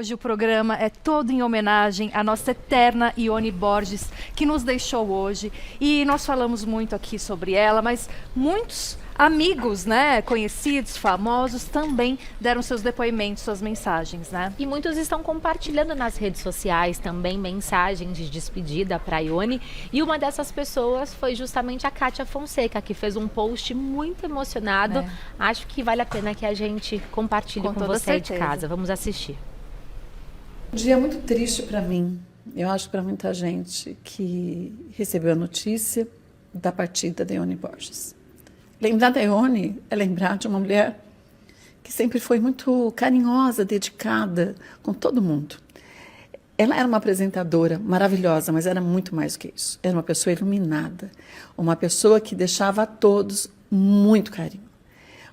Hoje o programa é todo em homenagem à nossa eterna Ione Borges, que nos deixou hoje. E nós falamos muito aqui sobre ela, mas muitos amigos, né, conhecidos, famosos, também deram seus depoimentos, suas mensagens, né? E muitos estão compartilhando nas redes sociais também mensagens de despedida para a Ione. E uma dessas pessoas foi justamente a Kátia Fonseca, que fez um post muito emocionado. Acho que vale a pena que a gente compartilhe com você aí de casa. Vamos assistir. Um dia muito triste para mim, eu acho para muita gente que recebeu a notícia da partida da Ione Borges. Lembrar da Ione é lembrar de uma mulher que sempre foi muito carinhosa, dedicada com todo mundo. Ela era uma apresentadora maravilhosa, mas era muito mais do que isso. Era uma pessoa iluminada, uma pessoa que deixava a todos muito carinho.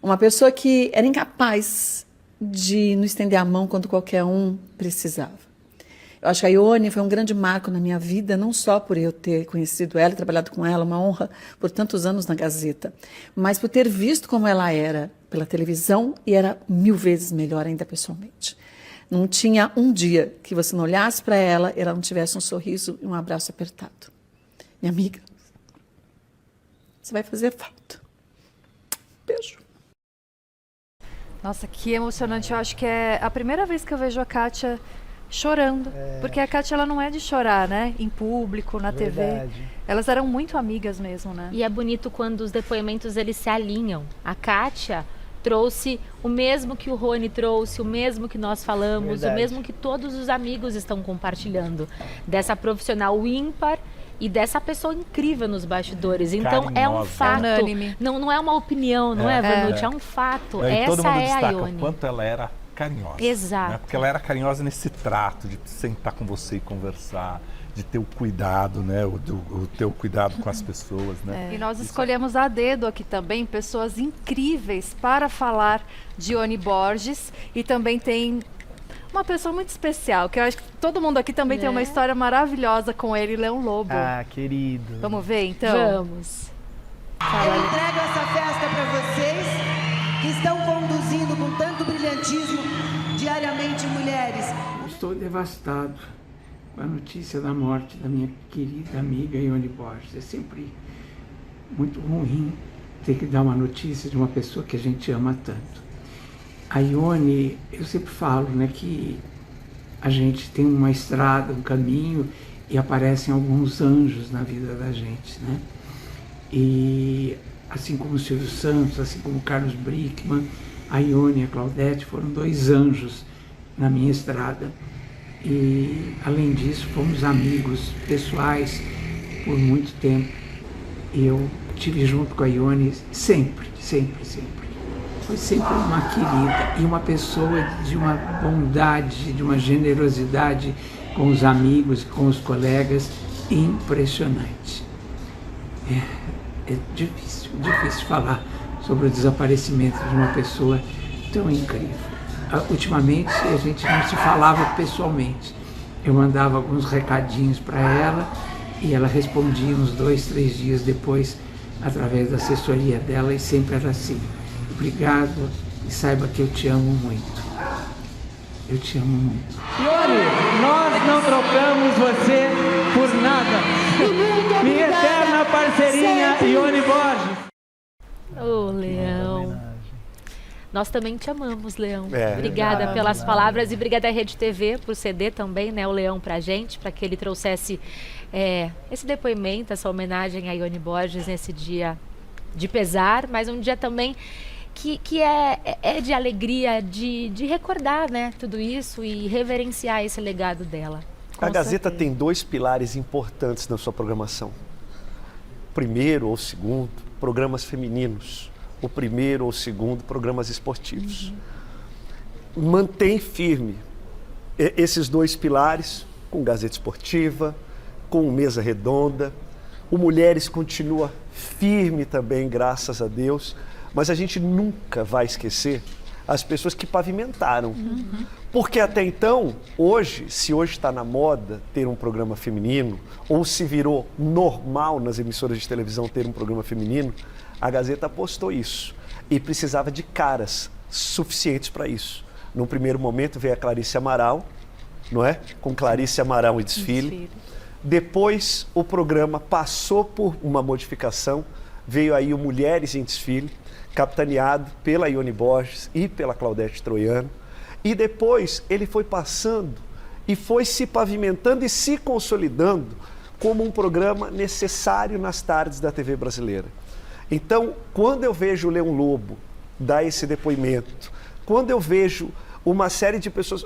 Uma pessoa que era incapaz de não estender a mão quando qualquer um precisava. Eu acho que a Ione foi um grande marco na minha vida, não só por eu ter conhecido ela e trabalhado com ela, uma honra por tantos anos na Gazeta, mas por ter visto como ela era pela televisão e era 1000 vezes melhor ainda pessoalmente. Não tinha um dia que você não olhasse para ela e ela não tivesse um sorriso e um abraço apertado. Minha amiga, você vai fazer falta. Beijo. Nossa, que emocionante. Eu acho que é a primeira vez que eu vejo a Kátia chorando, porque a Kátia ela não é de chorar, né? Em público, na TV. Elas eram muito amigas mesmo, né? E é bonito quando os depoimentos eles se alinham. A Kátia trouxe o mesmo que o Rony trouxe, o mesmo que nós falamos, o mesmo que todos os amigos estão compartilhando. Dessa profissional ímpar e dessa pessoa incrível nos bastidores. Então é um fato. Não é uma opinião, não é, Vanucci? É um fato. Todo mundo Essa é a destaca Ione. o quanto ela era carinhosa. Exato. Né? Porque ela era carinhosa nesse trato de sentar com você e conversar, de ter o cuidado, né? O teu cuidado com as pessoas, né? E nós escolhemos a dedo aqui também pessoas incríveis para falar de Ione Borges, e também tem uma pessoa muito especial, que eu acho que todo mundo aqui também tem uma história maravilhosa com ele, Leão Lobo. Ah, querido. Vamos ver então? Vamos. Eu entrego essa festa para vocês que estão conduzindo com tanto brilhantismo diariamente mulheres. Estou devastado com a notícia da morte da minha querida amiga Ione Borges. É sempre muito ruim ter que dar uma notícia de uma pessoa que a gente ama tanto. A Ione, eu sempre falo, né, que a gente tem uma estrada, um caminho, e aparecem alguns anjos na vida da gente, né? E assim como o Silvio Santos, assim como o Carlos Brickman, a Ione e a Claudete foram 2 anjos na minha estrada. E, além disso, fomos amigos pessoais por muito tempo. E eu estive junto com a Ione sempre, sempre, sempre. Foi sempre uma querida e uma pessoa de uma bondade, de uma generosidade com os amigos, com os colegas, impressionante. É difícil falar sobre o desaparecimento de uma pessoa tão incrível. Ultimamente a gente não se falava pessoalmente. Eu mandava alguns recadinhos para ela e ela respondia uns 2, 3 dias depois através da assessoria dela, e sempre era assim: obrigado e saiba que eu te amo muito. Eu te amo muito. Ione, nós não trocamos você por nada. Minha eterna parceirinha Ione Borges. Ô, Leão. Nós também te amamos, Leão. Obrigada verdade, pelas palavras e obrigada à Rede TV por ceder também, né, o Leão pra gente, para que ele trouxesse esse depoimento, essa homenagem a Ione Borges nesse dia de pesar, mas um dia também que é de alegria, de recordar, né, tudo isso e reverenciar esse legado dela. A Gazeta tem 2 pilares importantes na sua programação. Primeiro ou segundo, programas femininos. O primeiro ou segundo, programas esportivos. Mantém firme esses 2 pilares, com Gazeta Esportiva, com Mesa Redonda. O Mulheres continua firme também, graças a Deus. Mas a gente nunca vai esquecer as pessoas que pavimentaram. Porque até então, se hoje está na moda ter um programa feminino, ou se virou normal nas emissoras de televisão ter um programa feminino, a Gazeta apostou isso e precisava de caras suficientes para isso. No primeiro momento veio a Clarice Amaral, não é? Com Clarice Amarão e Desfile. Depois o programa passou por uma modificação, veio aí o Mulheres em Desfile, capitaneado pela Ione Borges e pela Claudete Troiano. E depois ele foi passando e foi se pavimentando e se consolidando como um programa necessário nas tardes da TV brasileira. Então, quando eu vejo o Leão Lobo dar esse depoimento, quando eu vejo uma série de pessoas,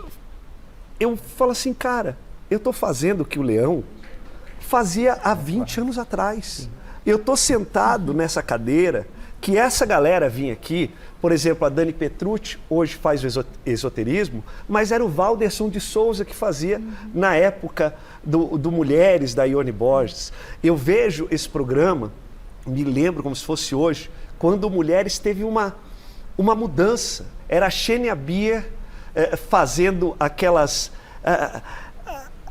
eu falo assim, cara, eu estou fazendo o que o Leão fazia há 20 anos atrás. Eu estou sentado nessa cadeira, que essa galera vinha aqui, por exemplo, a Dani Petrucci, hoje faz o esoterismo, mas era o Valderson de Souza que fazia na época do Mulheres, da Ione Borges. Eu vejo esse programa, me lembro como se fosse hoje, quando Mulheres teve uma mudança. Era a Xenia Bier fazendo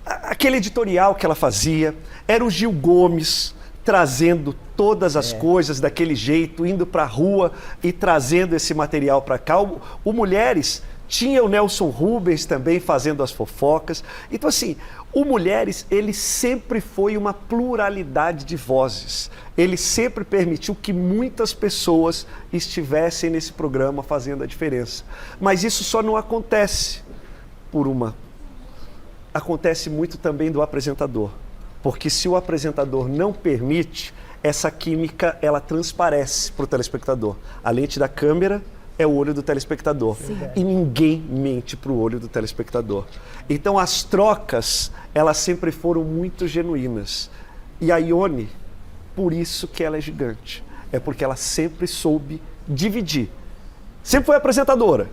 aquele editorial que ela fazia, era o Gil Gomes trazendo todas as coisas daquele jeito, indo para a rua e trazendo esse material para cá. O Mulheres tinha o Nelson Rubens também fazendo as fofocas. Então, assim, o Mulheres, ele sempre foi uma pluralidade de vozes. Ele sempre permitiu que muitas pessoas estivessem nesse programa fazendo a diferença. Mas isso só não acontece acontece muito também do apresentador. Porque se o apresentador não permite, essa química, ela transparece para o telespectador. A lente da câmera é o olho do telespectador. Sim. E ninguém mente para o olho do telespectador. Então as trocas, elas sempre foram muito genuínas. E a Ione, por isso que ela é gigante. É porque ela sempre soube dividir. Sempre foi apresentadora.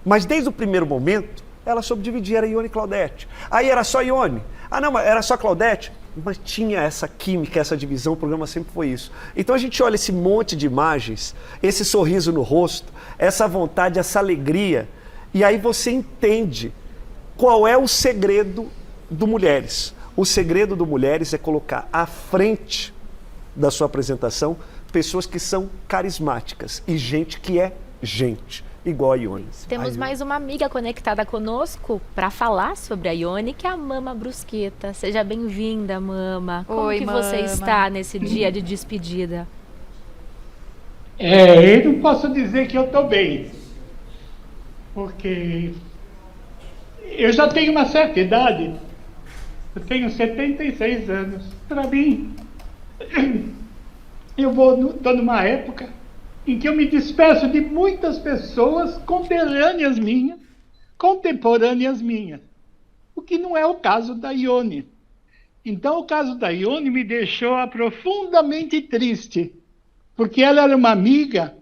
Mas desde o primeiro momento, ela soube dividir, era Ione e Claudete. Aí era só Ione. Ah não, era só Claudete. Mas tinha essa química, essa divisão, o programa sempre foi isso. Então a gente olha esse monte de imagens, esse sorriso no rosto, essa vontade, essa alegria, e aí você entende qual é o segredo do Mulheres. O segredo do Mulheres é colocar à frente da sua apresentação pessoas que são carismáticas e gente que é gente. Igual a Ione. Temos mais uma amiga conectada conosco para falar sobre a Ione, que é a Mama Brusqueta. Seja bem-vinda, Mama. Como que Mama. você está nesse dia de despedida? Eu não posso dizer que eu estou bem, porque eu já tenho uma certa idade. Eu tenho 76 anos. Para mim, estou numa época em que eu me despeço de muitas pessoas contemporâneas minhas, o que não é o caso da Ione. Então, o caso da Ione me deixou profundamente triste, porque ela era uma amiga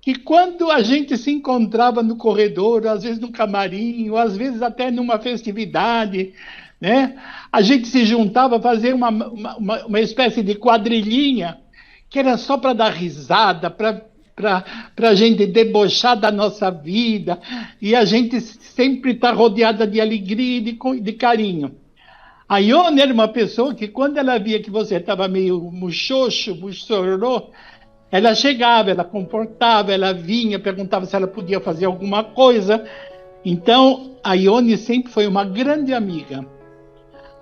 que, quando a gente se encontrava no corredor, às vezes no camarim, ou às vezes até numa festividade, né, a gente se juntava a fazer uma espécie de quadrilhinha, que era só para dar risada, para a gente debochar da nossa vida, e a gente sempre está rodeada de alegria e de carinho. A Ione era uma pessoa que, quando ela via que você estava meio muxoxo, muxorô, ela chegava, ela comportava, ela vinha, perguntava se ela podia fazer alguma coisa. Então, a Ione sempre foi uma grande amiga.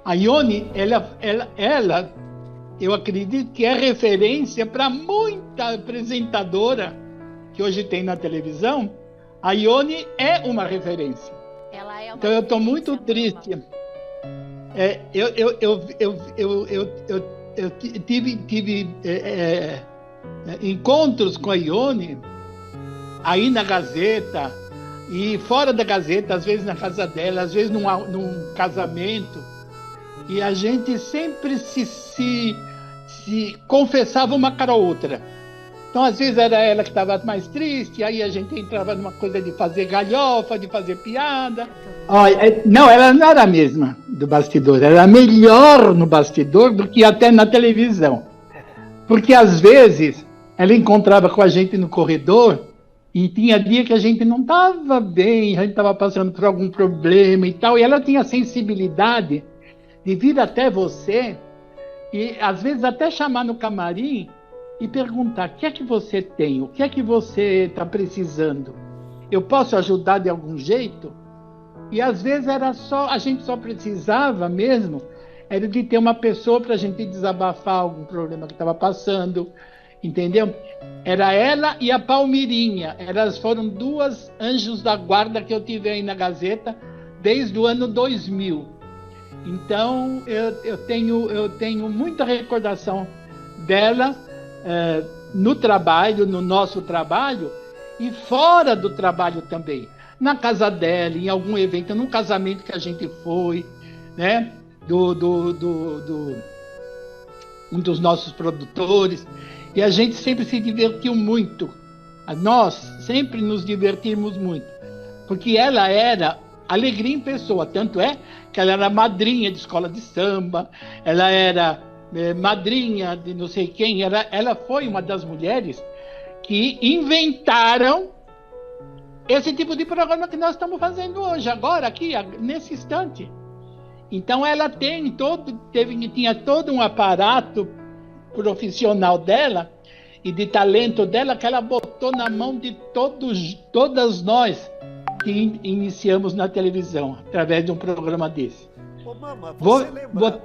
A Ione, ela eu acredito que é referência para muita apresentadora que hoje tem na televisão. A Ione é uma referência. Ela é uma então eu estou muito triste. Eu tive encontros com a Ione aí na Gazeta e fora da Gazeta, às vezes na casa dela, às vezes num casamento. E a gente sempre se confessava uma cara a outra. Então, às vezes era ela que estava mais triste, aí a gente entrava numa coisa de fazer galhofa, de fazer piada. Não, ela não era a mesma do bastidor, ela era melhor no bastidor do que até na televisão. Porque, às vezes, ela encontrava com a gente no corredor e tinha dia que a gente não estava bem, a gente estava passando por algum problema e tal, e ela tinha a sensibilidade de vir até você e, às vezes, até chamar no camarim e perguntar: o que é que você tem? O que é que você está precisando? Eu posso ajudar de algum jeito? E às vezes a gente só precisava mesmo era de ter uma pessoa para a gente desabafar algum problema que estava passando, entendeu? Era ela e a Palmirinha. Elas foram 2 anjos da guarda que eu tive aí na Gazeta desde o ano 2000. Então, eu tenho muita recordação dela no trabalho, no nosso trabalho, e fora do trabalho também. Na casa dela, em algum evento, num casamento que a gente foi, né? Um dos nossos produtores. E a gente sempre se divertiu muito. Nós sempre nos divertimos muito. Porque ela era alegria em pessoa. Tanto é que ela era madrinha de escola de samba, ela era madrinha de não sei quem. Ela foi uma das mulheres que inventaram esse tipo de programa que nós estamos fazendo hoje, agora, aqui, nesse instante. Então ela tinha todo um aparato profissional dela e de talento dela que ela botou na mão de todas nós que iniciamos na televisão, através de um programa desse. Ô, Mama, você lembra...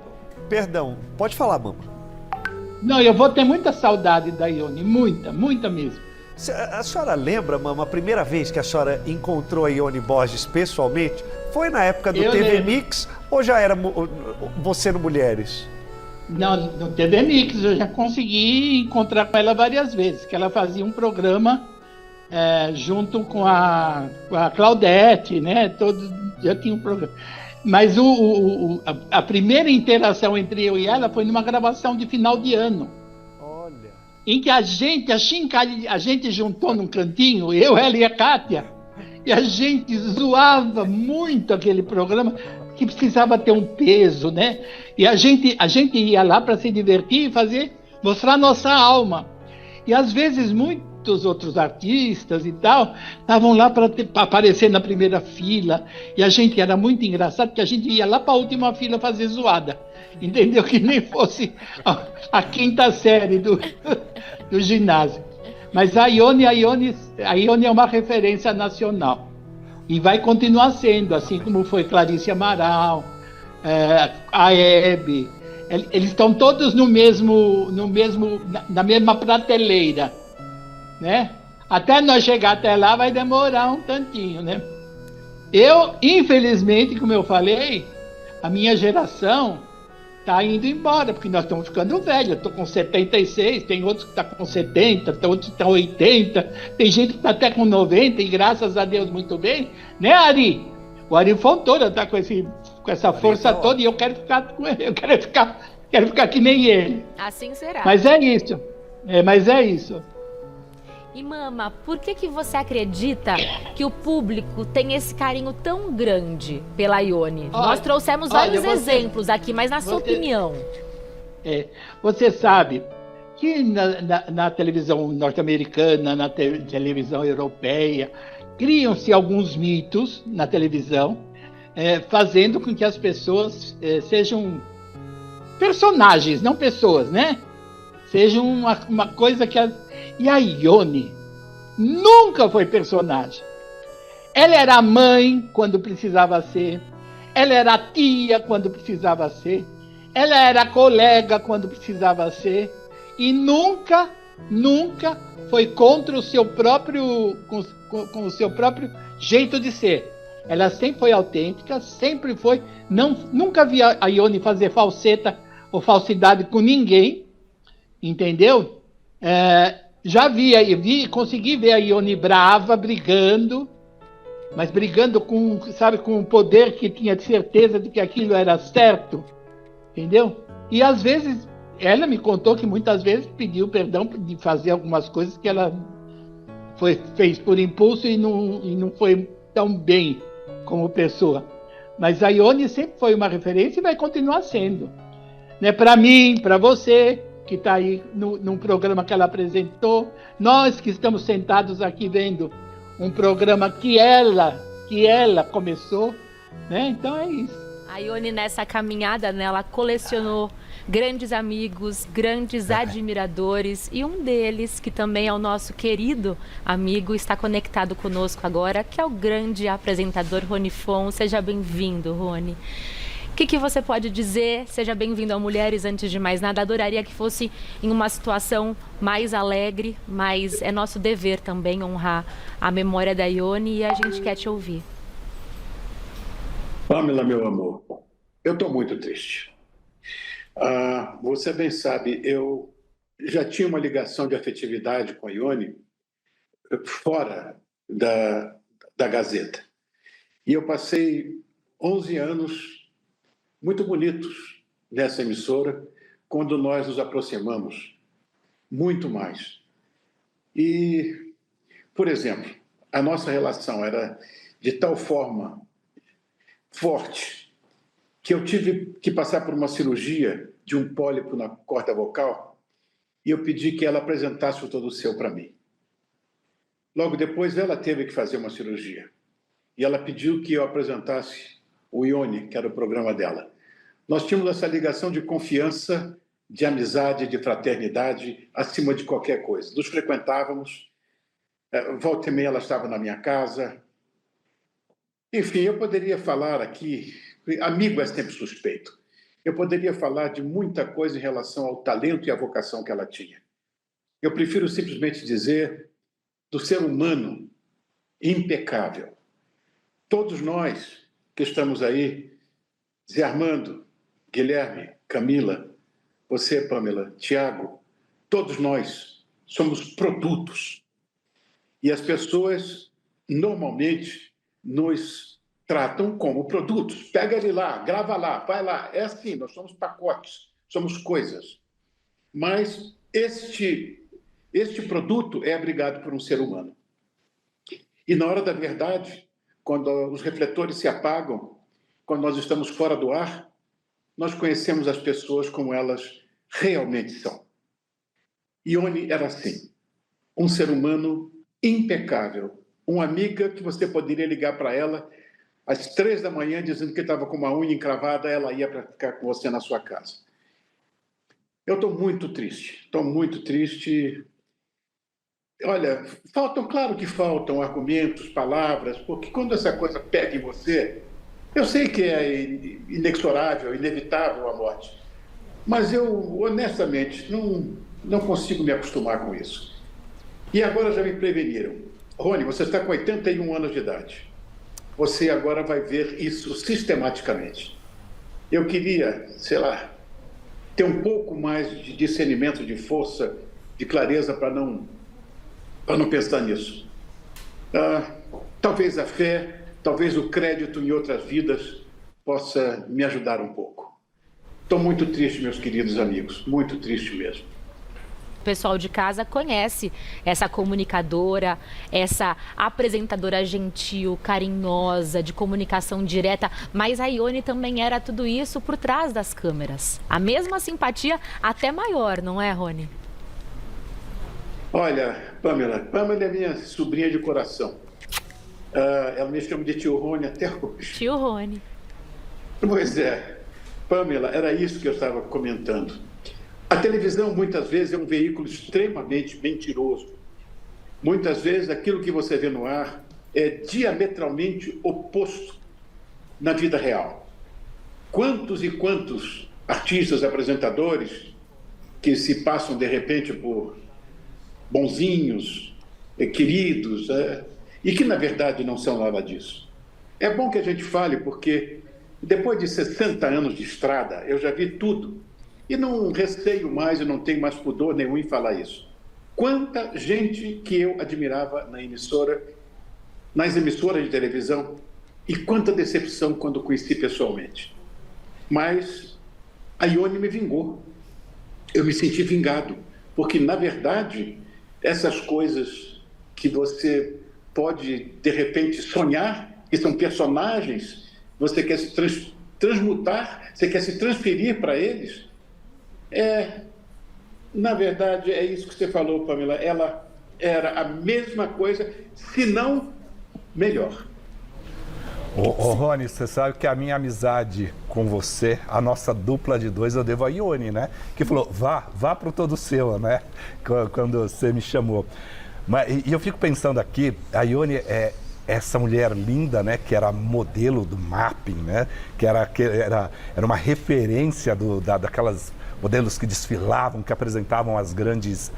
Perdão, pode falar, Mama. Não, eu vou ter muita saudade da Ione, muita mesmo. A senhora lembra, Mama, a primeira vez que a senhora encontrou a Ione Borges pessoalmente? Foi na época do TV lembro. Mix ou já era você no Mulheres? Não, no TV Mix eu já consegui encontrar com ela várias vezes, que ela fazia um programa junto com a Claudete, né? Já tinha um programa. Mas a primeira interação entre eu e ela foi numa gravação de final de ano. Olha. Em que a gente juntou num cantinho, eu, ela e a Kátia, e a gente zoava muito aquele programa, que precisava ter um peso, né? E a gente ia lá para se divertir e mostrar nossa alma. E às vezes muitos outros artistas e tal estavam lá para aparecer na primeira fila. E a gente era muito engraçado, porque a gente ia lá para a última fila fazer zoada. Entendeu? Que nem fosse a 5ª série do ginásio. Mas a Ione é uma referência nacional. E vai continuar sendo, assim como foi Clarice Amaral, a Hebe. Eles estão todos na mesma prateleira, né? Até nós chegar até lá vai demorar um tantinho, né? Eu, infelizmente, como eu falei, a minha geração está indo embora, porque nós estamos ficando velhos. Eu estou com 76, tem outros que estão com 70, tem outros que estão 80, tem gente que está até com 90, e graças a Deus muito bem, né, Ari? O Ari Fontoura está com essa força toda, e eu quero ficar com ele, eu quero ficar que nem ele. Assim será. Mas é isso. E Mama, por que você acredita que o público tem esse carinho tão grande pela Ione? Nós trouxemos vários exemplos aqui, mas na sua opinião? Você sabe que na televisão norte-americana, na televisão europeia, criam-se alguns mitos na televisão, fazendo com que as pessoas sejam personagens, não pessoas, né? Sejam uma coisa que... E a Ione nunca foi personagem. Ela era a mãe quando precisava ser. Ela era a tia quando precisava ser. Ela era a colega quando precisava ser. E nunca foi contra o seu próprio, com o seu próprio jeito de ser. Ela sempre foi autêntica, sempre foi... Nunca vi a Ione fazer falseta ou falsidade com ninguém, entendeu? Consegui ver a Ione brava, brigando, mas brigando com o poder que tinha de certeza de que aquilo era certo, entendeu? E às vezes, ela me contou que muitas vezes pediu perdão de fazer algumas coisas que ela fez por impulso e não foi tão bem como pessoa. Mas a Ione sempre foi uma referência e vai continuar sendo. Né? Para mim, para você, que está aí num programa que ela apresentou, nós que estamos sentados aqui vendo um programa que ela começou, né? Então é isso. A Ione, nessa caminhada, né, ela colecionou grandes amigos, grandes admiradores, e um deles, que também é o nosso querido amigo, está conectado conosco agora, que é o grande apresentador Rony Fon. Seja bem-vindo, Rony. O que você pode dizer? Seja bem-vindo ao Mulheres. Antes de mais nada, adoraria que fosse em uma situação mais alegre, mas é nosso dever também honrar a memória da Ione e a gente quer te ouvir. Pamela, meu amor, eu estou muito triste. Você bem sabe, eu já tinha uma ligação de afetividade com a Ione fora da Gazeta. E eu passei 11 anos muito bonitos nessa emissora, quando nós nos aproximamos muito mais. E, por exemplo, a nossa relação era de tal forma forte que eu tive que passar por uma cirurgia de um pólipo na corda vocal e eu pedi que ela apresentasse o Todo Seu para mim. Logo depois, ela teve que fazer uma cirurgia e ela pediu que eu apresentasse o Ione, que era o programa dela. Nós tínhamos essa ligação de confiança, de amizade, de fraternidade, acima de qualquer coisa. Nos frequentávamos, volta e meia ela estava na minha casa. Enfim, eu poderia falar aqui, amigo é sempre suspeito, eu poderia falar de muita coisa em relação ao talento e à vocação que ela tinha. Eu prefiro simplesmente dizer do ser humano impecável. Todos nós que estamos aí, Zé Armando, Guilherme, Camila, você, Pamela, Tiago, todos nós somos produtos. E as pessoas, normalmente, nos tratam como produtos. Pega ele lá, grava lá, vai lá. É assim, nós somos pacotes, somos coisas. Mas este produto é abrigado por um ser humano. E na hora da verdade, quando os refletores se apagam, quando nós estamos fora do ar, nós conhecemos as pessoas como elas realmente são. Ione era assim, um ser humano impecável, uma amiga que você poderia ligar para ela às 3 da manhã dizendo que estava com uma unha encravada, ela ia para ficar com você na sua casa. Eu estou muito triste. Olha, claro que faltam argumentos, palavras, porque quando essa coisa pega em você, eu sei que é inexorável, inevitável a morte, mas eu, honestamente, não consigo me acostumar com isso. E agora já me preveniram. Rony, você está com 81 anos de idade. Você agora vai ver isso sistematicamente. Eu queria, sei lá, ter um pouco mais de discernimento, de força, de clareza para não pensar nisso. Talvez a fé, talvez o crédito em outras vidas possa me ajudar um pouco. Estou muito triste, meus queridos amigos, muito triste mesmo. O pessoal de casa conhece essa comunicadora, essa apresentadora gentil, carinhosa, de comunicação direta, mas a Ione também era tudo isso por trás das câmeras. A mesma simpatia, até maior, não é, Rony? Olha, Pamela é minha sobrinha de coração. Ela me chama de tio Rony até hoje. Tio Rony. Pois é, Pamela, era isso que eu estava comentando. A televisão, muitas vezes, é um veículo extremamente mentiroso. Muitas vezes, aquilo que você vê no ar é diametralmente oposto na vida real. Quantos e quantos artistas, apresentadores, que se passam, de repente, por bonzinhos, queridos, e que, na verdade, não são nada disso. É bom que a gente fale, porque depois de 60 anos de estrada, eu já vi tudo. E não receio mais e não tenho mais pudor nenhum em falar isso. Quanta gente que eu admirava nas emissoras de televisão, e quanta decepção quando conheci pessoalmente. Mas a Ione me vingou. Eu me senti vingado, porque, na verdade, essas coisas que você pode, de repente, sonhar, que são personagens, você quer se transmutar, você quer se transferir para eles, na verdade, é isso que você falou, Pamela, ela era a mesma coisa, se não melhor. Ô, Rony, você sabe que a minha amizade com você, a nossa dupla de dois, eu devo a Ione, né? Que falou, vá pro Todo Seu, né? Quando você me chamou. E eu fico pensando aqui, a Ione é essa mulher linda, né? Que era modelo do mapping, né? Que era uma referência daquelas modelos que desfilavam, que apresentavam as grandes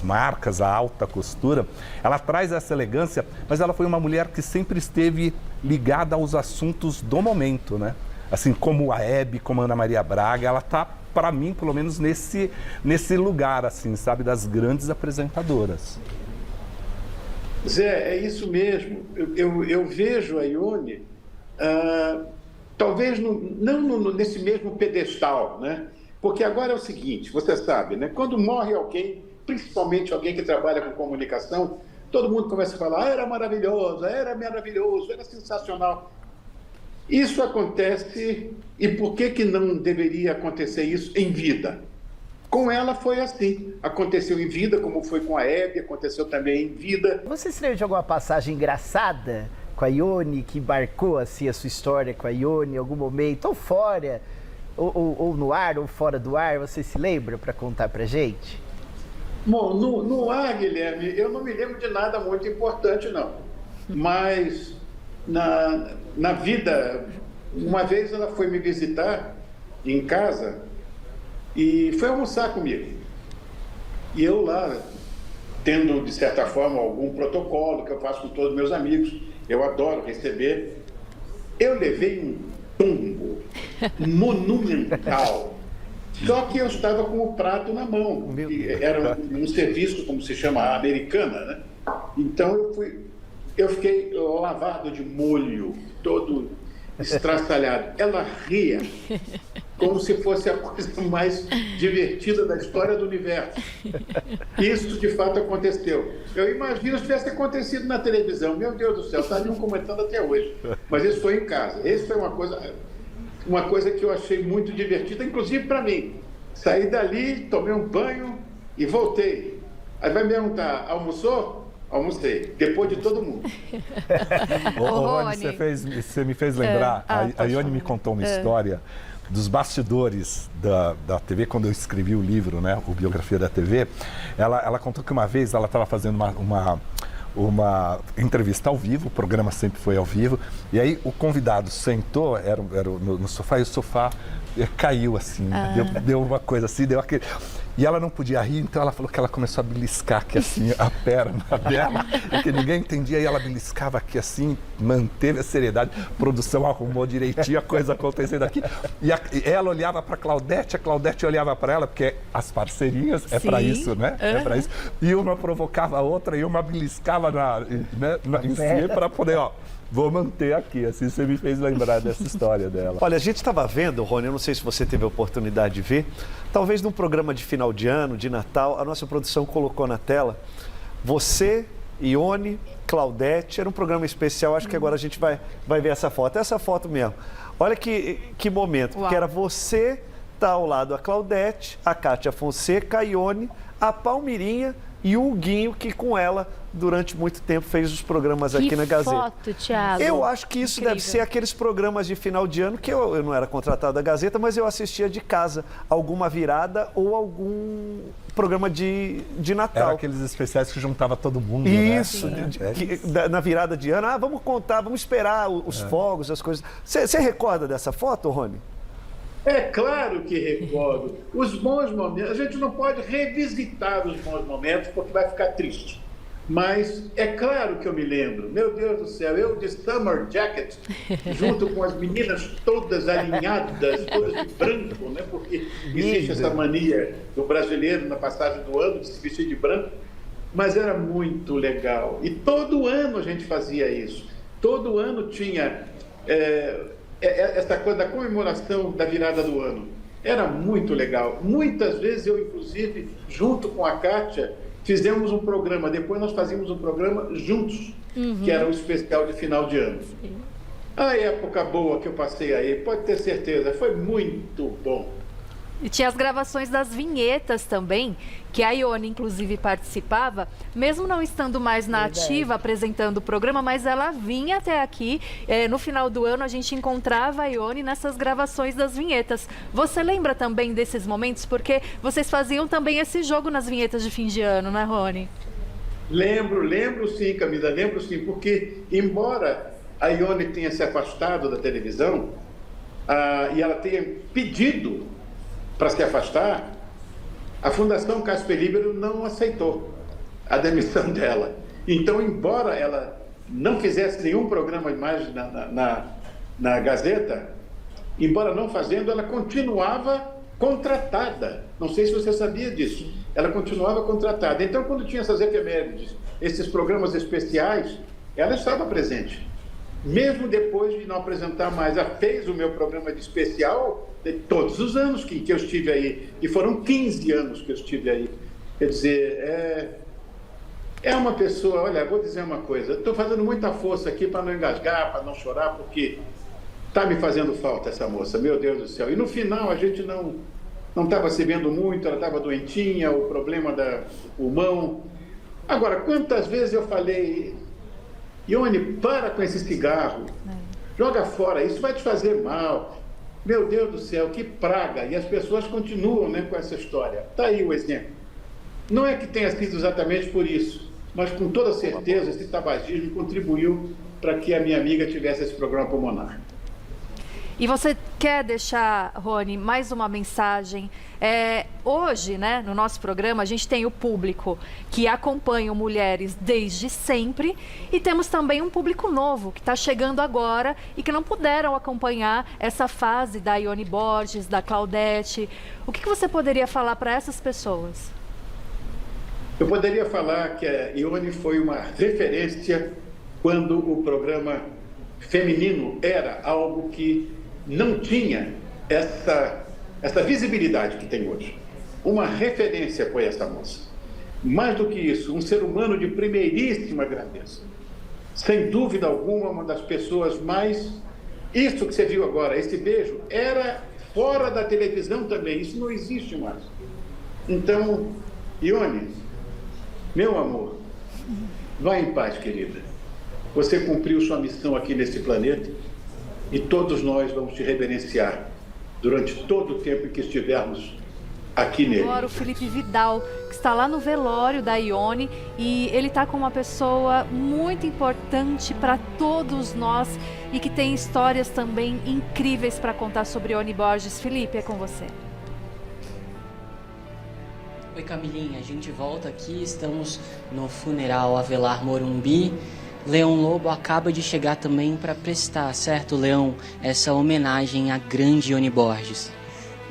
marcas, a alta costura. Ela traz essa elegância, mas ela foi uma mulher que sempre esteve ligada aos assuntos do momento, né? Assim como a Hebe, como a Ana Maria Braga, ela está, para mim, pelo menos nesse lugar, assim, sabe, das grandes apresentadoras. Zé, é isso mesmo. Eu vejo a Ione, talvez não nesse mesmo pedestal, né? Porque agora é o seguinte, você sabe, né? Quando morre alguém, principalmente alguém que trabalha com comunicação, todo mundo começa a falar, era maravilhoso, era sensacional. Isso acontece, e por que não deveria acontecer isso em vida? Com ela foi assim, aconteceu em vida, como foi com a Hebe, aconteceu também em vida. Você se lembra de alguma passagem engraçada com a Ione, que marcou assim, a sua história com a Ione em algum momento, ou fora, ou no ar, ou fora do ar, você se lembra para contar pra gente? Bom, no ar, Guilherme, eu não me lembro de nada muito importante, não. Mas na vida, uma vez ela foi me visitar em casa e foi almoçar comigo. E eu lá, tendo, de certa forma, algum protocolo que eu faço com todos os meus amigos, eu adoro receber, eu levei um tombo monumental. Só que eu estava com o prato na mão. Era um serviço, como se chama, americana, né? Então eu fiquei lavado de molho, todo estraçalhado. Ela ria como se fosse a coisa mais divertida da história do universo. Isso de fato aconteceu. Eu imagino se tivesse acontecido na televisão. Meu Deus do céu, estariam comentando até hoje. Mas isso foi em casa. Isso foi uma coisa que eu achei muito divertida, inclusive para mim. Saí dali, tomei um banho e voltei. Aí vai me perguntar, almoçou? Almocei, depois de todo mundo. Rony, você me fez lembrar, a Ione me contou uma história dos bastidores da TV, quando eu escrevi o livro, né, o Biografia da TV. Ela contou que uma vez ela estava fazendo uma entrevista ao vivo, o programa sempre foi ao vivo, e aí o convidado sentou, era no sofá, e o sofá caiu assim, deu uma coisa assim, deu aquele... E ela não podia rir, então ela falou que ela começou a beliscar aqui assim, a perna dela, que ninguém entendia, e ela beliscava aqui assim, manteve a seriedade, a produção arrumou direitinho a coisa acontecendo aqui. E ela olhava para a Claudete olhava para ela, porque as parceirinhas é para isso, né? É para isso. E uma provocava a outra e uma beliscava em cima para poder, vou manter aqui, assim você me fez lembrar dessa história dela. Olha, a gente estava vendo, Rony, eu não sei se você teve a oportunidade de ver, talvez num programa de final de ano, de Natal, a nossa produção colocou na tela você, Ione, Claudete, era um programa especial, acho que agora a gente vai ver essa foto mesmo. Olha que momento, porque era você, tá ao lado a Claudete, a Kátia Fonseca, a Ione, a Palmirinha e o Huguinho, que com ela, durante muito tempo, fez os programas aqui na Gazeta. Que foto, Thiago. Eu acho que isso deve ser aqueles programas de final de ano, que eu não era contratado da Gazeta, mas eu assistia de casa, alguma virada ou algum programa de Natal. Era aqueles especiais que juntava todo mundo, isso, né? Na virada de ano, vamos contar, vamos esperar os fogos, as coisas. Você recorda dessa foto, Rony? É claro que recordo. Os bons momentos, a gente não pode revisitar os bons momentos porque vai ficar triste. Mas é claro que eu me lembro. Meu Deus do céu, eu de summer jacket, junto com as meninas todas alinhadas, todas de branco, né? Porque existe essa mania do brasileiro na passagem do ano de se vestir de branco. Mas era muito legal. E todo ano a gente fazia isso. Todo ano tinha... essa coisa da comemoração da virada do ano. Era muito legal. Muitas vezes eu, inclusive, junto com a Kátia, fizemos um programa. Depois nós fazíamos um programa juntos, que era o especial de final de ano. Sim. A época boa que eu passei aí, pode ter certeza, foi muito bom. E tinha as gravações das vinhetas também, que a Ione, inclusive, participava, mesmo não estando mais na ativa, apresentando o programa, mas ela vinha até aqui. No final do ano, a gente encontrava a Ione nessas gravações das vinhetas. Você lembra também desses momentos? Porque vocês faziam também esse jogo nas vinhetas de fim de ano, né, Rony? Lembro sim, Camila, lembro sim, porque embora a Ione tenha se afastado da televisão, e ela tenha pedido para se afastar, a Fundação Casper Libero não aceitou a demissão dela. Então, embora ela não fizesse nenhum programa mais na Gazeta, embora não fazendo, ela continuava contratada. Não sei se você sabia disso. Ela continuava contratada. Então, quando tinha essas efemérides, esses programas especiais, ela estava presente. Mesmo depois de não apresentar mais, ela fez o meu programa de especial todos os anos que eu estive aí. E foram 15 anos que eu estive aí. Quer dizer, é uma pessoa... Olha, vou dizer uma coisa. Estou fazendo muita força aqui para não engasgar, para não chorar, porque está me fazendo falta essa moça, meu Deus do céu. E no final a gente não estava se vendo muito, ela estava doentinha, o problema do pulmão. Agora, quantas vezes eu falei... Ione, para com esse cigarro, joga fora, isso vai te fazer mal. Meu Deus do céu, que praga. E as pessoas continuam, né, com essa história. Está aí o exemplo. Não é que tenha sido exatamente por isso, mas com toda certeza esse tabagismo contribuiu para que a minha amiga tivesse esse programa pulmonar. E você quer deixar, Rony, mais uma mensagem? Hoje, né, no nosso programa, a gente tem o público que acompanha mulheres desde sempre e temos também um público novo que está chegando agora e que não puderam acompanhar essa fase da Ione Borges, da Claudete. O que você poderia falar para essas pessoas? Eu poderia falar que a Ione foi uma referência quando o programa feminino era algo que não tinha essa visibilidade que tem hoje. Uma referência foi essa moça. Mais do que isso, um ser humano de primeiríssima grandeza. Sem dúvida alguma, uma das pessoas mais... Isso que você viu agora, esse beijo, era fora da televisão também. Isso não existe mais. Então, Ione, meu amor, vá em paz, querida. Você cumpriu sua missão aqui nesse planeta e todos nós vamos te reverenciar durante todo o tempo em que estivermos aqui nele. Agora o Felipe Vidal, que está lá no velório da Ione, e ele está com uma pessoa muito importante para todos nós e que tem histórias também incríveis para contar sobre Ione Borges. Felipe, é com você. Oi, Camilinha, a gente volta aqui, estamos no funeral Avelar Morumbi. Leão Lobo acaba de chegar também para prestar, certo, Leão, essa homenagem à grande Ione Borges.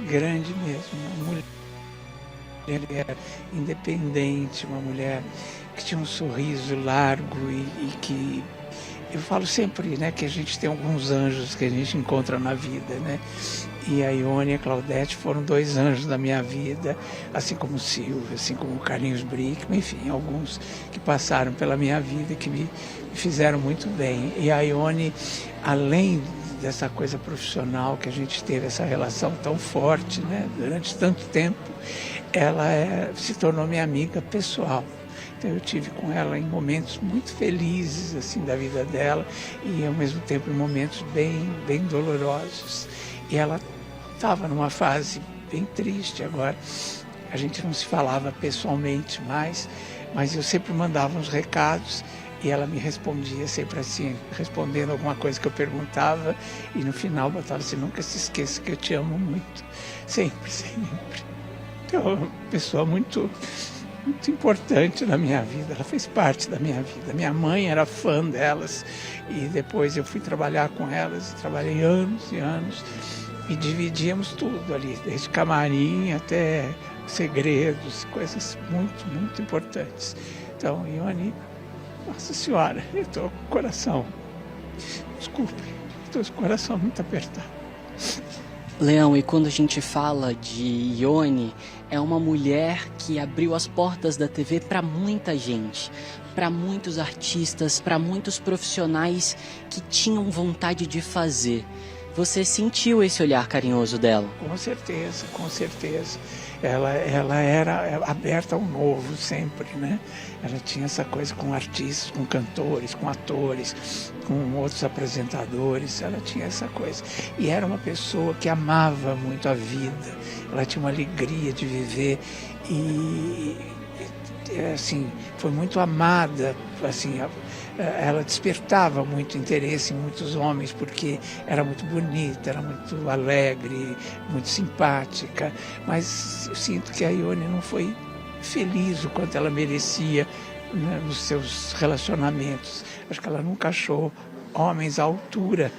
Grande mesmo, uma mulher independente, uma mulher que tinha um sorriso largo e que... Eu falo sempre, né, que a gente tem alguns anjos que a gente encontra na vida, né? E a Ione e a Claudete foram 2 anjos da minha vida, assim como o Silvio, assim como o Carlinhos Brickman, enfim, alguns que passaram pela minha vida e que me fizeram muito bem. E a Ione, além dessa coisa profissional que a gente teve, essa relação tão forte, né, durante tanto tempo, ela se tornou minha amiga pessoal. Então eu tive com ela em momentos muito felizes assim da vida dela e ao mesmo tempo em momentos bem dolorosos. E ela estava numa fase bem triste agora. A gente não se falava pessoalmente mais, mas eu sempre mandava uns recados e ela me respondia sempre assim, respondendo alguma coisa que eu perguntava e no final botava assim: nunca se esqueça que eu te amo muito. Sempre, sempre. Então, uma pessoa muito importante na minha vida, ela fez parte da minha vida. Minha mãe era fã delas e depois eu fui trabalhar com elas, trabalhei anos e anos e dividíamos tudo ali, desde camarim até segredos, coisas muito importantes. Então, Ione, Nossa Senhora, eu estou com o coração, desculpe, estou com o coração muito apertado. Leão, e quando a gente fala de Ione, é uma mulher que abriu as portas da TV para muita gente, para muitos artistas, para muitos profissionais que tinham vontade de fazer. você sentiu esse olhar carinhoso dela? Com certeza, com certeza. Ela era aberta ao novo sempre, né? Ela tinha essa coisa com artistas, com cantores, com atores, com outros apresentadores. Ela tinha essa coisa. E era uma pessoa que amava muito a vida. Ela tinha uma alegria de viver e assim, foi muito amada, assim, ela despertava muito interesse em muitos homens, porque era muito bonita, era muito alegre, muito simpática, mas eu sinto que a Ione não foi feliz o quanto ela merecia, né, nos seus relacionamentos. Acho que ela nunca achou homens à altura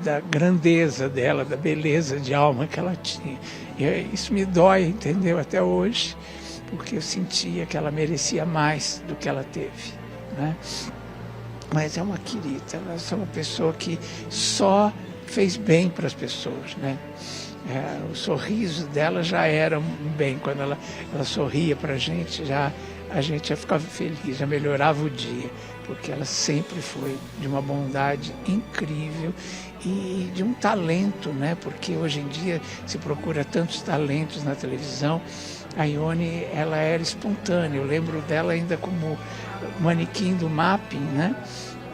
da grandeza dela, da beleza de alma que ela tinha. E isso me dói, entendeu, até hoje, porque eu sentia que ela merecia mais do que ela teve, né? Mas é uma querida, ela é uma pessoa que só fez bem para as pessoas, né? O sorriso dela já era um bem, quando ela sorria para a gente já ficava feliz, já melhorava o dia, porque ela sempre foi de uma bondade incrível e de um talento, né? Porque hoje em dia se procura tantos talentos na televisão. A Ione, ela era espontânea. Eu lembro dela ainda como manequim do Mapping, né?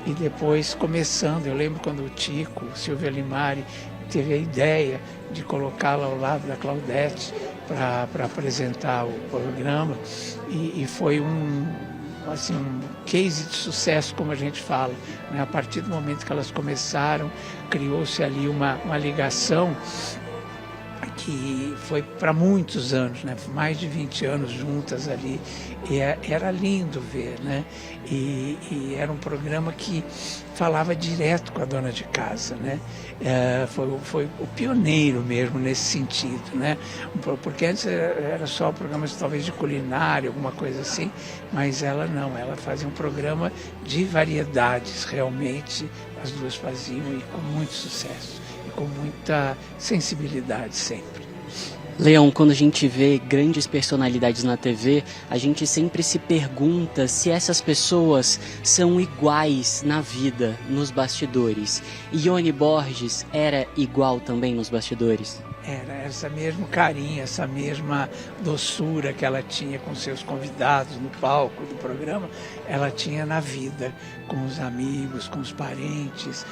E depois começando, eu lembro quando o Tico, Silvia Limari, teve a ideia de colocá-la ao lado da Claudete para apresentar o programa, e foi um case de sucesso, como a gente fala, né? A partir do momento que elas começaram, criou-se ali uma ligação que foi para muitos anos, né? Mais de 20 anos juntas ali, e era lindo ver, né? E era um programa que falava direto com a dona de casa, né? Foi o pioneiro mesmo nesse sentido, né? Porque antes era só programas talvez de culinária, alguma coisa assim, mas ela não, ela fazia um programa de variedades, realmente as duas faziam, e com muito sucesso, e com muita sensibilidade sempre. Leão, quando a gente vê grandes personalidades na TV, a gente sempre se pergunta se essas pessoas são iguais na vida, nos bastidores. Ione Borges era igual também nos bastidores? Era essa mesmo carinho, essa mesma doçura que ela tinha com seus convidados no palco do programa, ela tinha na vida, com os amigos, com os parentes.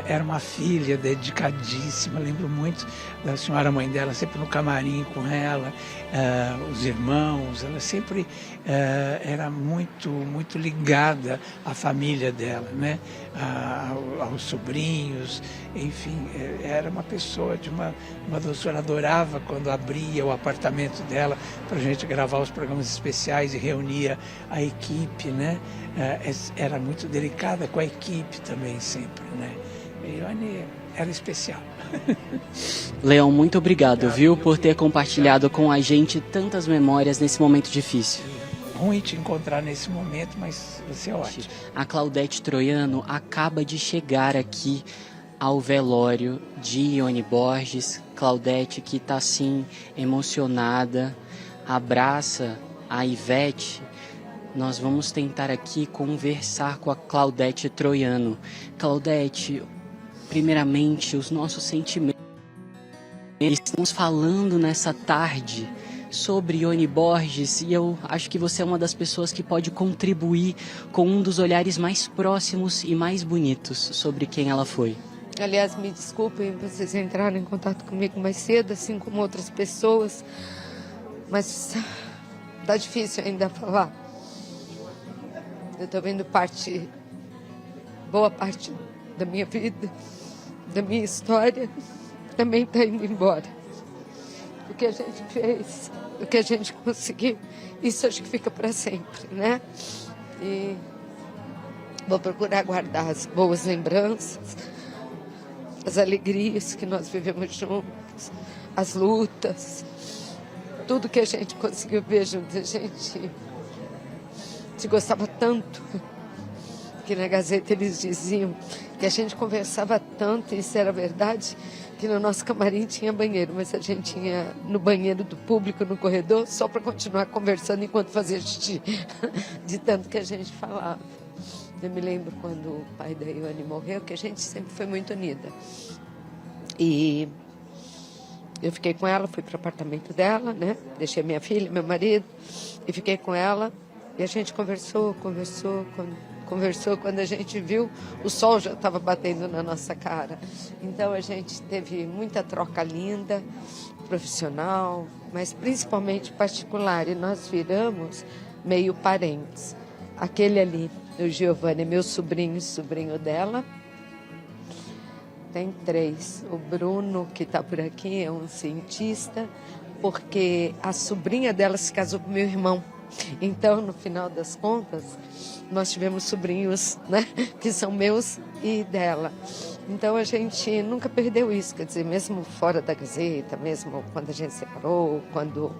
Era uma filha dedicadíssima, lembro muito da senhora mãe dela, sempre no camarim com ela, os irmãos, ela sempre era muito, muito ligada à família dela, né? Aos sobrinhos, enfim, era uma pessoa de uma doçura. Adorava quando abria o apartamento dela para a gente gravar os programas especiais e reunia a equipe, né? Era muito delicada com a equipe também sempre, né? E Ione era especial. Leão, muito obrigado, viu, por ter compartilhado com a gente tantas memórias nesse momento difícil. Ruim te encontrar nesse momento, mas você é ótimo. A Claudete Troiano acaba de chegar aqui ao velório de Ione Borges. Claudete, que está assim emocionada, abraça a Ivete. Nós vamos tentar aqui conversar com a Claudete Troiano. Claudete, primeiramente, os nossos sentimentos. Estamos falando nessa tarde sobre Ione Borges, e eu acho que você é uma das pessoas que pode contribuir com um dos olhares mais próximos e mais bonitos sobre quem ela foi. Aliás, me desculpem vocês entrarem em contato comigo mais cedo, assim como outras pessoas, mas tá difícil ainda falar. Eu tô vendo boa parte da minha vida, da minha história, também tá indo embora. O que a gente fez, o que a gente conseguiu, isso acho que fica para sempre, né? E vou procurar guardar as boas lembranças, as alegrias que nós vivemos juntos, as lutas, tudo que a gente conseguiu ver juntos. A gente se gostava tanto, que na Gazeta eles diziam que a gente conversava tanto, e isso era verdade, que no nosso camarim tinha banheiro, mas a gente ia no banheiro do público, no corredor, só para continuar conversando enquanto fazia xixi, de tanto que a gente falava. Eu me lembro quando o pai da Ione morreu, que a gente sempre foi muito unida. E eu fiquei com ela, fui para o apartamento dela, né? Deixei minha filha, meu marido, e fiquei com ela. E a gente conversou. Quando a gente viu, o sol já estava batendo na nossa cara. Então a gente teve muita troca linda, profissional, mas principalmente particular. E nós viramos meio parentes. Aquele ali, o Giovanni, é meu sobrinho dela. Tem 3. O Bruno, que está por aqui, é um cientista, porque a sobrinha dela se casou com meu irmão. Então, no final das contas, nós tivemos sobrinhos, né, que são meus e dela. Então, a gente nunca perdeu isso, quer dizer, mesmo fora da Gazeta, mesmo quando a gente separou, quando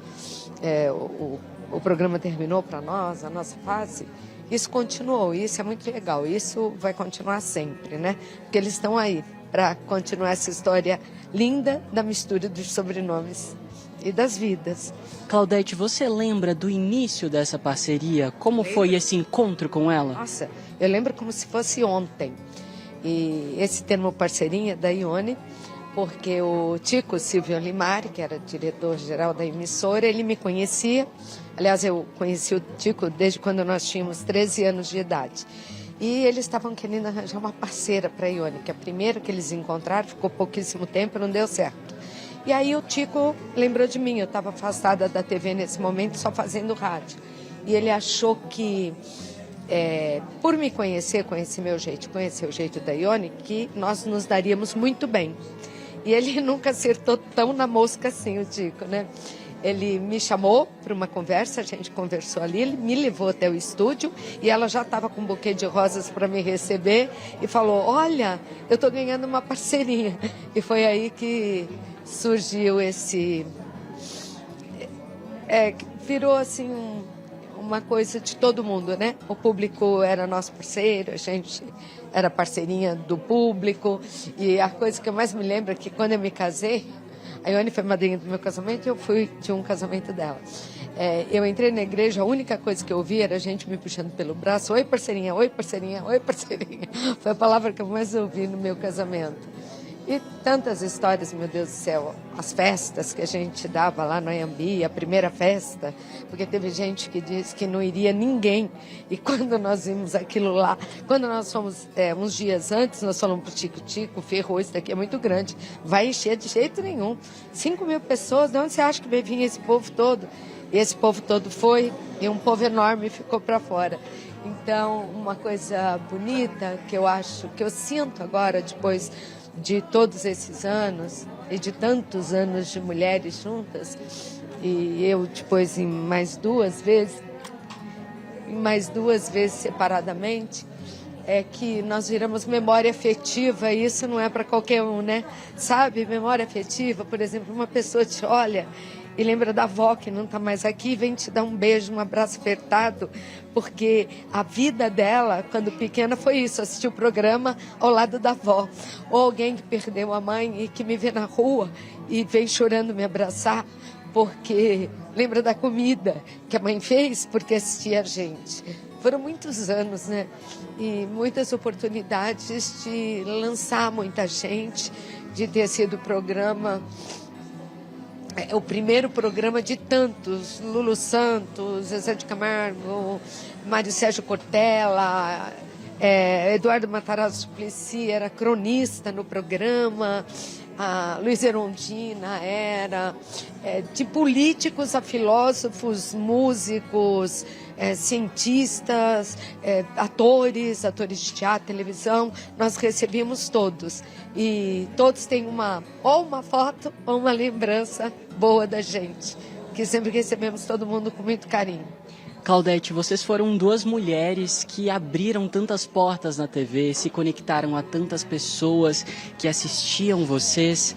o programa terminou para nós, a nossa fase, isso continuou, isso é muito legal, isso vai continuar sempre, né, porque eles estão aí para continuar essa história linda da mistura dos sobrenomes e das vidas. Claudete, você lembra do início dessa parceria? Como foi esse encontro com ela? Nossa, eu lembro como se fosse ontem. E esse termo parceirinha da Ione, porque o Tico Silvio Limari, que era diretor-geral da emissora, ele me conhecia. Aliás, eu conheci o Tico desde quando nós tínhamos 13 anos de idade. E eles estavam querendo arranjar uma parceira para a Ione, que a primeira que eles encontraram, ficou pouquíssimo tempo, não deu certo. E aí o Tico lembrou de mim, eu estava afastada da TV nesse momento, só fazendo rádio. E ele achou que, por me conhecer meu jeito, conhecer o jeito da Ione, que nós nos daríamos muito bem. E ele nunca acertou tão na mosca assim, o Tico, né? Ele me chamou para uma conversa, a gente conversou ali, ele me levou até o estúdio e ela já estava com um buquê de rosas para me receber e falou, olha, eu estou ganhando uma parceirinha. E foi aí que surgiu esse... virou assim uma coisa de todo mundo, né? O público era nosso parceiro, a gente era parceirinha do público. E a coisa que eu mais me lembro é que quando eu me casei, a Ione foi madrinha do meu casamento e eu fui de um casamento dela. Eu entrei na igreja, a única coisa que eu ouvi era a gente me puxando pelo braço. Oi, parceirinha, oi, parceirinha, oi, parceirinha. Foi a palavra que eu mais ouvi no meu casamento. E tantas histórias, meu Deus do céu. As festas que a gente dava lá no Anhembi, a primeira festa, porque teve gente que disse que não iria ninguém. E quando nós vimos aquilo lá, quando nós fomos uns dias antes, nós falamos pro Tico, ferrou, isso daqui é muito grande, vai encher de jeito nenhum. 5.000 pessoas, de onde você acha que vai vir esse povo todo? E esse povo todo foi, e um povo enorme ficou para fora. Então, uma coisa bonita que eu acho, que eu sinto agora, depois de todos esses anos e de tantos anos de mulheres juntas, e eu depois em mais duas vezes separadamente, é que nós viramos memória afetiva, e isso não é para qualquer um, né? Sabe, memória afetiva, por exemplo, uma pessoa te olha e lembra da avó que não está mais aqui, vem te dar um beijo, um abraço apertado, porque a vida dela, quando pequena, foi isso, assistir o programa ao lado da avó. Ou alguém que perdeu a mãe e que me vê na rua e vem chorando me abraçar, porque lembra da comida que a mãe fez, porque assistia a gente. Foram muitos anos, né? E muitas oportunidades de lançar muita gente, de ter sido programa... o primeiro programa de tantos, Lulu Santos, Zezé de Camargo, Mário Sérgio Cortella, Eduardo Matarazzo Suplicy era cronista no programa, a Luiz Erundina era, de políticos a filósofos, músicos, cientistas, atores de teatro, televisão, nós recebíamos todos. E todos têm ou uma foto ou uma lembrança boa da gente, que sempre recebemos todo mundo com muito carinho. Claudete, vocês foram 2 mulheres que abriram tantas portas na TV, se conectaram a tantas pessoas que assistiam vocês.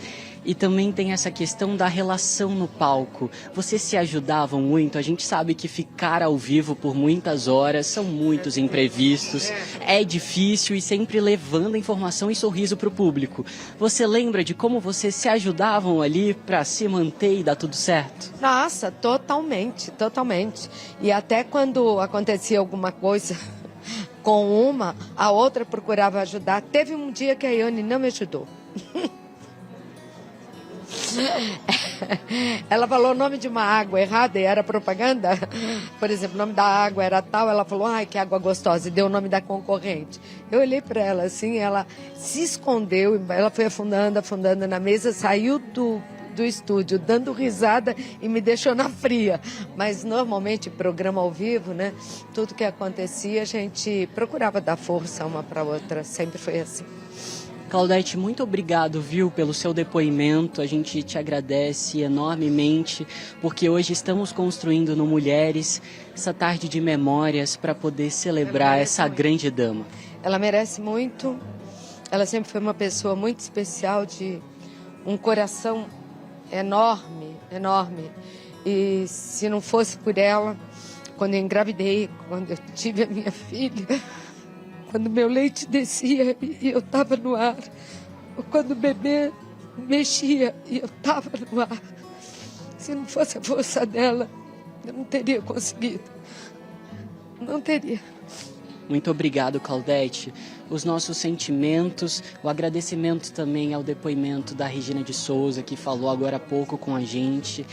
E também tem essa questão da relação no palco. Vocês se ajudavam muito? A gente sabe que ficar ao vivo por muitas horas, são muitos imprevistos, é difícil e sempre levando informação e sorriso para o público. Você lembra de como vocês se ajudavam ali para se manter e dar tudo certo? Nossa, totalmente, totalmente. E até quando acontecia alguma coisa com uma, a outra procurava ajudar. Teve um dia que a Ione não me ajudou. Ela falou o nome de uma água errada e era propaganda. Por exemplo, o nome da água era tal, ela falou, ai, que água gostosa, e deu o nome da concorrente. Eu olhei para ela assim, ela se escondeu, ela foi afundando na mesa, saiu do estúdio dando risada e me deixou na fria. Mas normalmente, programa ao vivo, né? Tudo que acontecia, a gente procurava dar força uma para outra, sempre foi assim. Claudete, muito obrigado, viu, pelo seu depoimento. A gente te agradece enormemente, porque hoje estamos construindo no Mulheres essa tarde de memórias para poder celebrar essa grande dama. Ela merece muito. Ela sempre foi uma pessoa muito especial, de um coração enorme, enorme. E se não fosse por ela, quando eu engravidei, quando eu tive a minha filha, quando meu leite descia e eu estava no ar, ou quando o bebê mexia e eu estava no ar, se não fosse a força dela, eu não teria conseguido. Não teria. Muito obrigado, Claudete. Os nossos sentimentos, o agradecimento também ao depoimento da Regina de Souza, que falou agora há pouco com a gente.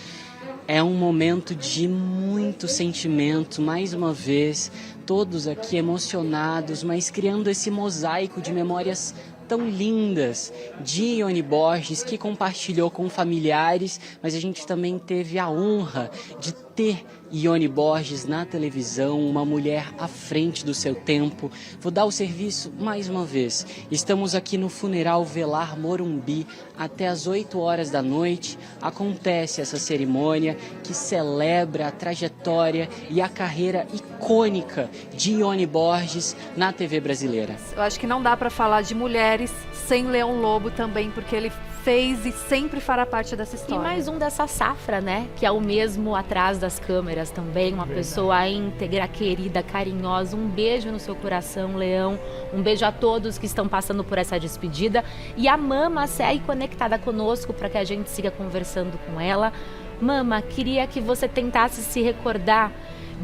É um momento de muito sentimento, mais uma vez, todos aqui emocionados, mas criando esse mosaico de memórias tão lindas de Ione Borges, que compartilhou com familiares, mas a gente também teve a honra de ter Ione Borges na televisão, uma mulher à frente do seu tempo. Vou dar o serviço mais uma vez. Estamos aqui no Funeral Velar Morumbi até às 8 horas da noite. Acontece essa cerimônia que celebra a trajetória e a carreira icônica de Ione Borges na TV brasileira. Eu acho que não dá para falar de mulheres sem Leão Lobo também, porque ele fez e sempre fará parte dessa história. E mais um dessa safra, né? Que é o mesmo atrás das câmeras também, uma pessoa íntegra, querida, carinhosa. Um beijo no seu coração, Leão. Um beijo a todos que estão passando por essa despedida. E a Mama segue conectada conosco para que a gente siga conversando com ela. Mama, queria que você tentasse se recordar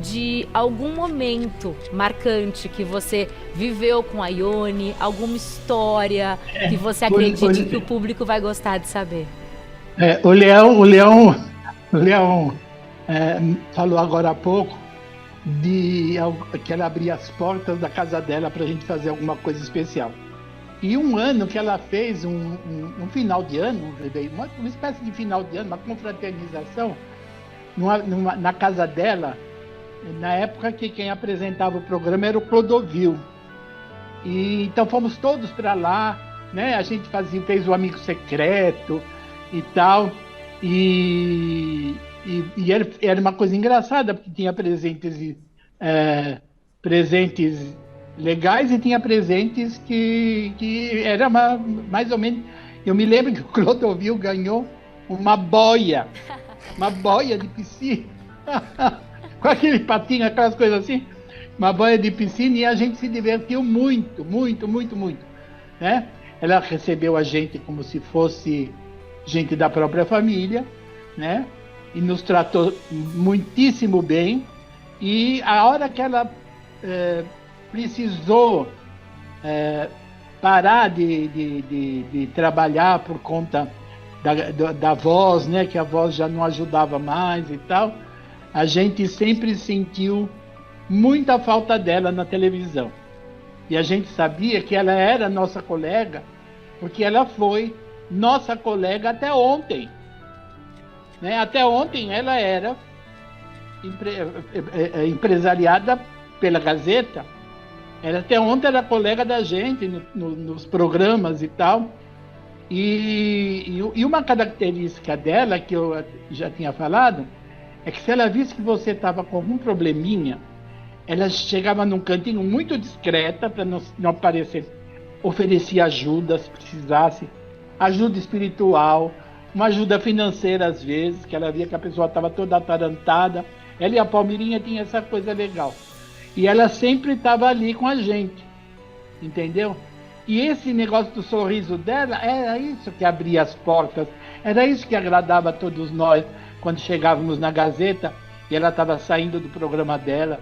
de algum momento marcante que você viveu com a Ione, alguma história que você acredite que o público vai gostar de saber. O Leão falou agora há pouco que ela abria as portas da casa dela para a gente fazer alguma coisa especial. E um ano que ela fez um final de ano, uma espécie de final de ano, uma confraternização na casa dela. Na época que quem apresentava o programa era o Clodovil. E então fomos todos para lá, né? A gente fez o Amigo Secreto e tal. E era uma coisa engraçada, porque tinha presentes legais e tinha presentes que era mais ou menos... Eu me lembro que o Clodovil ganhou uma boia de piscina. Com aquele patinho, aquelas coisas assim, uma boia de piscina, e a gente se divertiu muito, muito, muito, muito, né? Ela recebeu a gente como se fosse gente da própria família, né? E nos tratou muitíssimo bem, e a hora que ela precisou parar de trabalhar por conta da voz, né? Que a voz já não ajudava mais e tal, a gente sempre sentiu muita falta dela na televisão. E a gente sabia que ela era nossa colega, porque ela foi nossa colega até ontem. Né? Até ontem ela era empresariada pela Gazeta. Ela até ontem era colega da gente nos programas e tal. E uma característica dela, que eu já tinha falado, é que se ela visse que você estava com algum probleminha, ela chegava num cantinho muito discreta para não aparecer, oferecia ajuda se precisasse, ajuda espiritual, uma ajuda financeira às vezes, que ela via que a pessoa estava toda atarantada. Ela e a Palmirinha tinham essa coisa legal. E ela sempre estava ali com a gente, entendeu? E esse negócio do sorriso dela, era isso que abria as portas, era isso que agradava a todos nós. Quando chegávamos na Gazeta e ela estava saindo do programa dela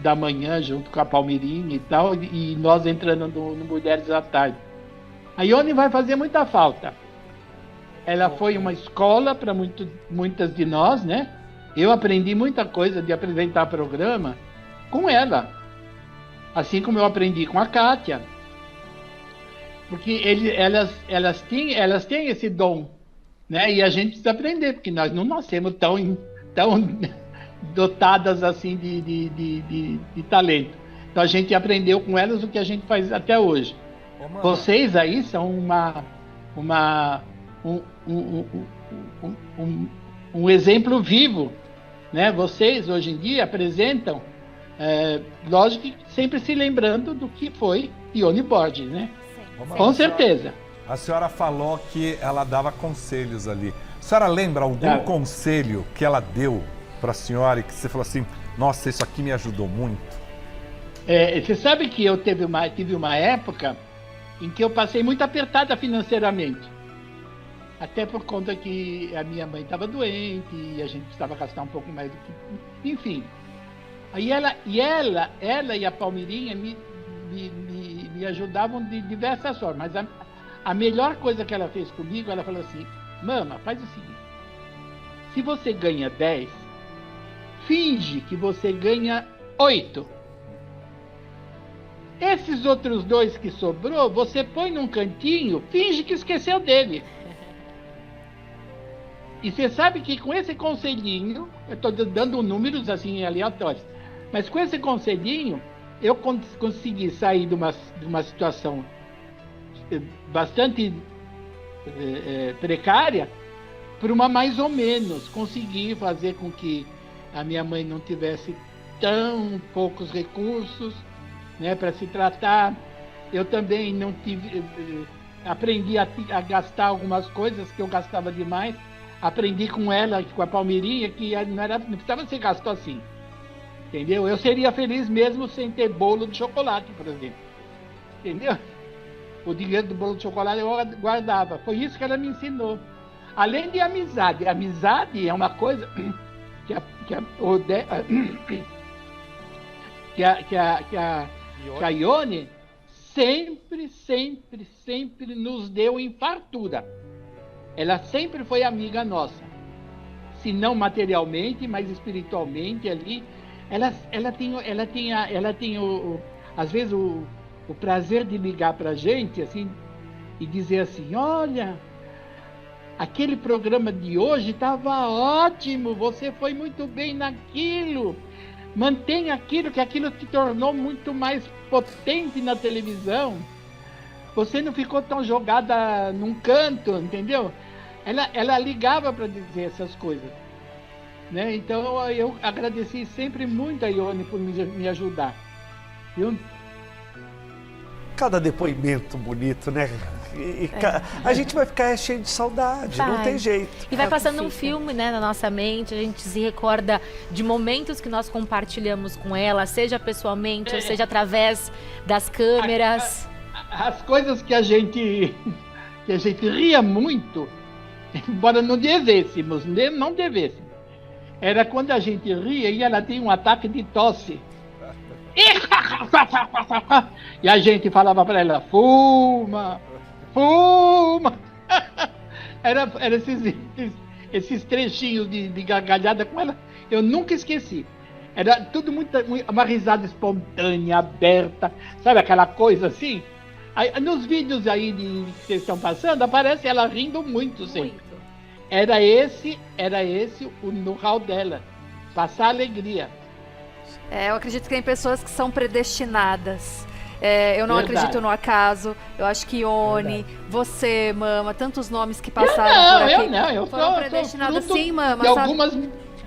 da manhã junto com a Palmirinha e tal, e nós entrando no Mulheres à Tarde. A Ione vai fazer muita falta. ela foi uma escola para muitas de nós, né? Eu aprendi muita coisa de apresentar programa com ela. Assim como eu aprendi com a Kátia. Porque elas têm esse dom, né? E a gente precisa aprender, porque nós não nascemos tão dotadas assim de talento. Então a gente aprendeu com elas o que a gente faz até hoje. Vocês aí são um exemplo vivo, né? Vocês hoje em dia apresentam, lógico que sempre se lembrando do que foi Ione Borges, né? Com certeza. A senhora falou que ela dava conselhos ali. A senhora lembra algum conselho que ela deu para a senhora e que você falou assim, nossa, isso aqui me ajudou muito? Você sabe que eu tive uma época em que eu passei muito apertada financeiramente. Até por conta que a minha mãe estava doente e a gente precisava gastar um pouco mais do que... Enfim. Aí ela e a Palmeirinha me ajudavam de diversas formas. Mas a melhor coisa que ela fez comigo, ela falou assim, mama, faz o seguinte, se você ganha 10, finge que você ganha 8. Esses outros 2 que sobrou, você põe num cantinho, finge que esqueceu dele. E você sabe que com esse conselhinho, eu estou dando números assim aleatórios, mas com esse conselhinho, eu consegui sair de uma situação bastante precária para uma mais ou menos. Consegui fazer com que a minha mãe não tivesse tão poucos recursos, né, para se tratar. Eu também não tive, aprendi a gastar algumas coisas que eu gastava demais. Aprendi com ela, com a Palmeirinha, que não precisava ser gasto assim. Entendeu? Eu seria feliz mesmo sem ter bolo de chocolate, por exemplo. Entendeu? O dinheiro do bolo de chocolate eu guardava. Foi isso que ela me ensinou. Além de amizade. Amizade é uma coisa que a Ione sempre nos deu em fartura. Ela sempre foi amiga nossa. Se não materialmente, mas espiritualmente ali. Ela tem às vezes o prazer de ligar para a gente assim, e dizer assim, olha, aquele programa de hoje estava ótimo, você foi muito bem naquilo, mantenha aquilo, que aquilo te tornou muito mais potente na televisão, você não ficou tão jogada num canto, entendeu? Ela ligava para dizer essas coisas. Né? Então eu agradeci sempre muito a Ione por me ajudar. Viu? Cada depoimento bonito, né? A gente vai ficar cheio de saudade, não tem jeito. E vai passando um filme, né, na nossa mente, a gente se recorda de momentos que nós compartilhamos com ela, seja pessoalmente, ou seja através das câmeras. As coisas que a gente ria muito, embora não devêssemos, era quando a gente ria e ela tinha um ataque de tosse. E a gente falava para ela, fuma. Era esses trechinhos de gargalhada com ela, eu nunca esqueci. Era tudo uma risada espontânea, aberta, sabe aquela coisa assim? Aí, nos vídeos aí que vocês estão passando, aparece ela rindo muito sempre. Era esse o know-how dela, passar alegria. Eu acredito que tem pessoas que são predestinadas. Eu não acredito no acaso. Eu acho que Ione, você, Mama, tantos nomes que passaram por aqui. Eu foram predestinadas. Sim, Mama.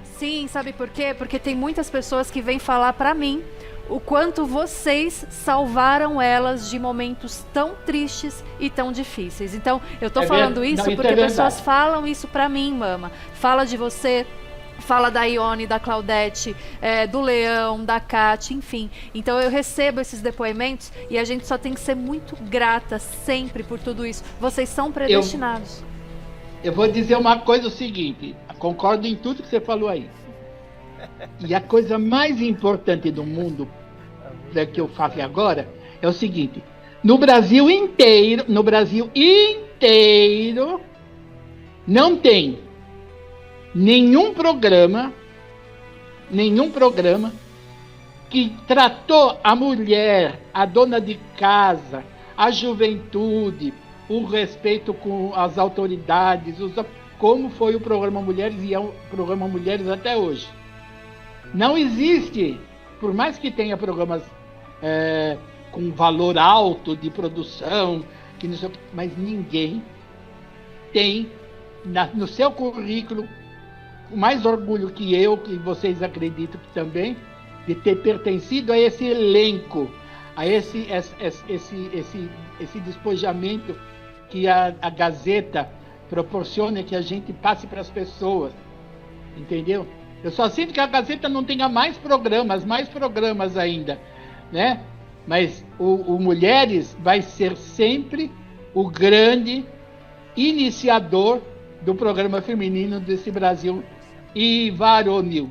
Sim, sabe por quê? Porque tem muitas pessoas que vêm falar pra mim o quanto vocês salvaram elas de momentos tão tristes e tão difíceis. Então, eu tô falando isso porque pessoas falam isso pra mim, Mama. Fala de você, fala da Ione, da Claudete, do Leão, da Kátia, enfim. Então eu recebo esses depoimentos e a gente só tem que ser muito grata sempre por tudo isso. Vocês são predestinados. Eu vou dizer uma coisa, o seguinte, concordo em tudo que você falou aí. E a coisa mais importante do mundo que eu faço agora é o seguinte, no Brasil inteiro, Não tem nenhum programa que tratou a mulher, a dona de casa, a juventude, o respeito com as autoridades, como foi o programa Mulheres e é o programa Mulheres até hoje. Não existe, por mais que tenha programas com valor alto de produção, que não sei, mas ninguém tem no seu currículo com mais orgulho que eu, que vocês acreditam que também, de ter pertencido a esse elenco, a esse despojamento que a Gazeta proporciona, que a gente passe para as pessoas, entendeu? Eu só sinto que a Gazeta não tenha mais programas ainda, né? Mas o Mulheres vai ser sempre o grande iniciador do programa feminino desse Brasil e varonil.